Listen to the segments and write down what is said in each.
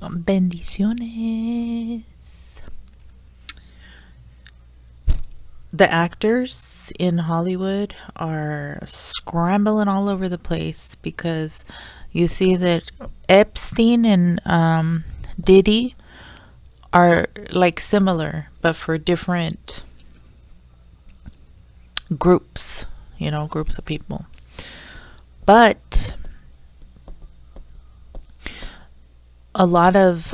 Bendiciones. The actors in Hollywood are scrambling all over the place because you see that Epstein and Diddy are like similar, but for different groups, groups of people. But a lot of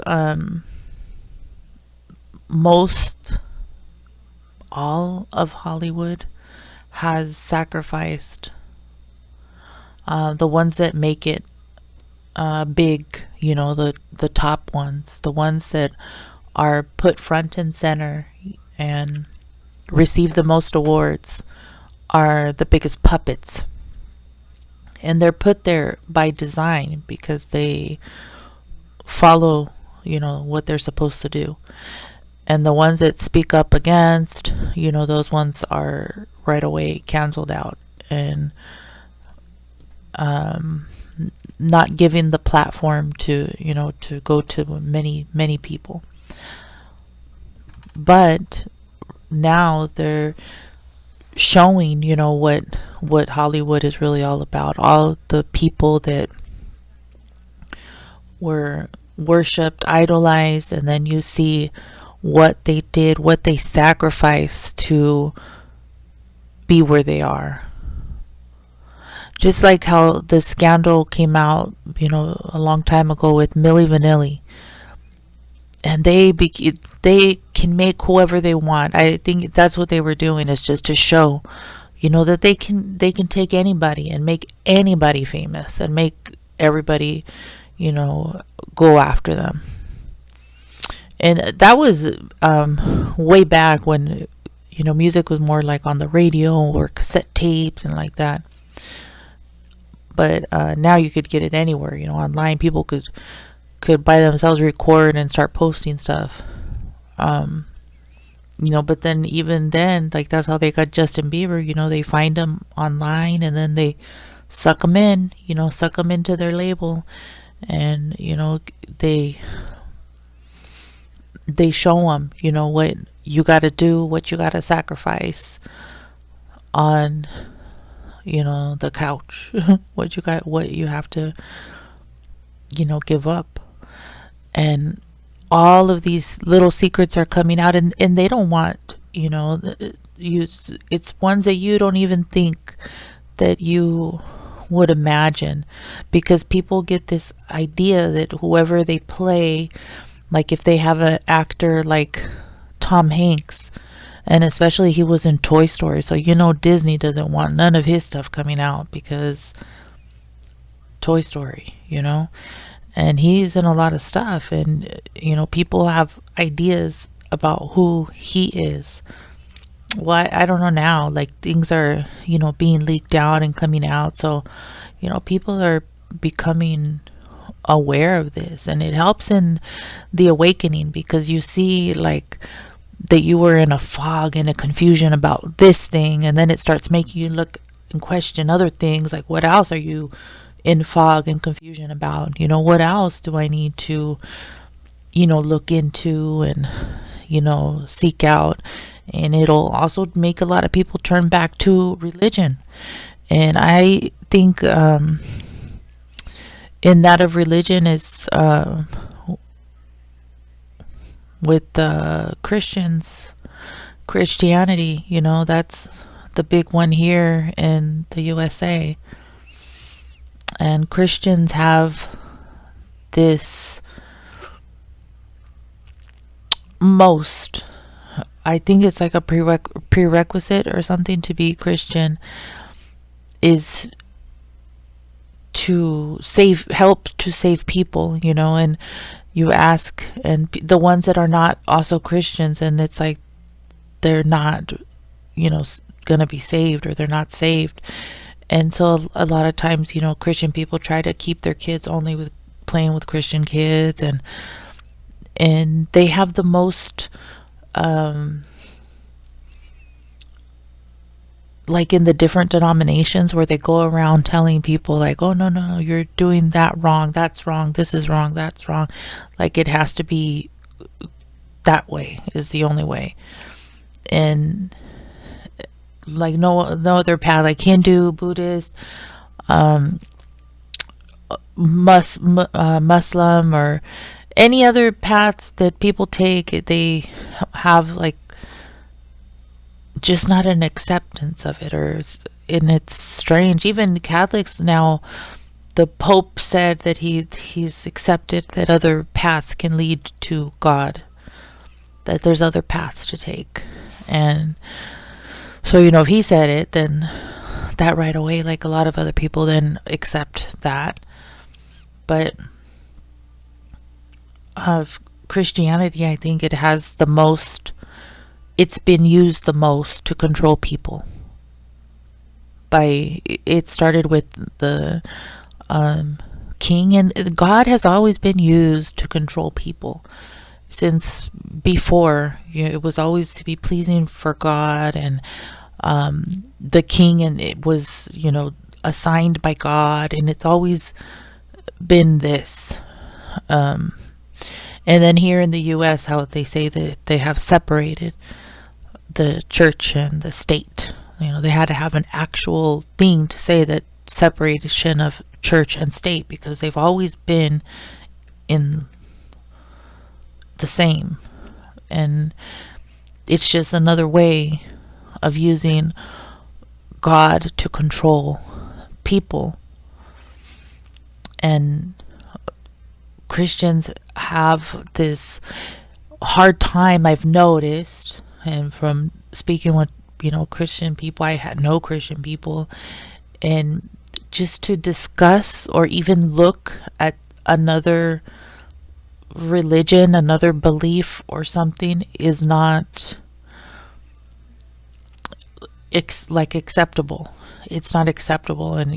most all of Hollywood has sacrificed the ones that make it big, the top ones, the ones that are put front and center and receive the most awards are the biggest puppets. And they're put there by design because they follow, what they're supposed to do. And the ones that speak up against, those ones are right away canceled out and not giving the platform to go to many people. But now they're showing, what Hollywood is really all about. All the people that were worshipped, idolized, and then you see what they did, what they sacrificed to be where they are. Just like how the scandal came out, a long time ago with Milli Vanilli, and they can make whoever they want. I think that's what they were doing, is just to show, that they can take anybody and make anybody famous and make everybody, go after them. And that was way back when music was more like on the radio or cassette tapes and like that. But now you could get it anywhere, online. People could by themselves record and start posting stuff. um but then, even then, like, that's how they got Justin Bieber. They find him online and then they suck him in, suck him into their label. And they they show them, what you got to do, what you got to sacrifice on, the couch, what you have to, give up. And all of these little secrets are coming out, and they don't want, you, it's ones that you don't even think that you would imagine, because people get this idea that whoever they play, like if they have an actor like Tom Hanks, and especially he was in Toy Story, so Disney doesn't want none of his stuff coming out because Toy Story, and he's in a lot of stuff, and people have ideas about who he is. Well, I don't know now, like things are being leaked out and coming out, so people are becoming aware of this, and it helps in the awakening, because you see, like, that you were in a fog and a confusion about this thing, and then it starts making you look and question other things, like what else are you in fog and confusion about? What else do I need to look into and seek out? And it'll also make a lot of people turn back to religion. And I think in that of religion is with Christians, Christianity. That's the big one here in the USA. And Christians have this, most, I think it's like a prerequisite or something to be Christian, is to help to save people, and you ask, and the ones that are not also Christians, and it's like they're not, gonna be saved, or they're not saved. And so a lot of times, Christian people try to keep their kids only with playing with Christian kids, and they have the most, um like in the different denominations where they go around telling people like, oh no, no, no, you're doing that wrong, that's wrong, this is wrong, that's wrong. Like it has to be that way is the only way. And like no other path, like Hindu, Buddhist, um Muslim, or any other path that people take, they have like just not an acceptance of it, and it's strange. Even Catholics now, the Pope said that he's accepted that other paths can lead to God, that there's other paths to take. And so, if he said it, then that right away, like a lot of other people then accept that. But of Christianity, I think it's been used the most to control people. It started with the king, and God has always been used to control people since before. It was always to be pleasing for God, and the king, and it was assigned by God, and it's always been this. And then here in the US, how they say that they have separated the church and the state. They had to have an actual thing to say that separation of church and state, because they've always been in the same. And it's just another way of using God to control people. And Christians have this hard time, I've noticed, and from speaking with Christian people, I had no Christian people, and just to discuss or even look at another religion, another belief or something is not acceptable. It's not acceptable. And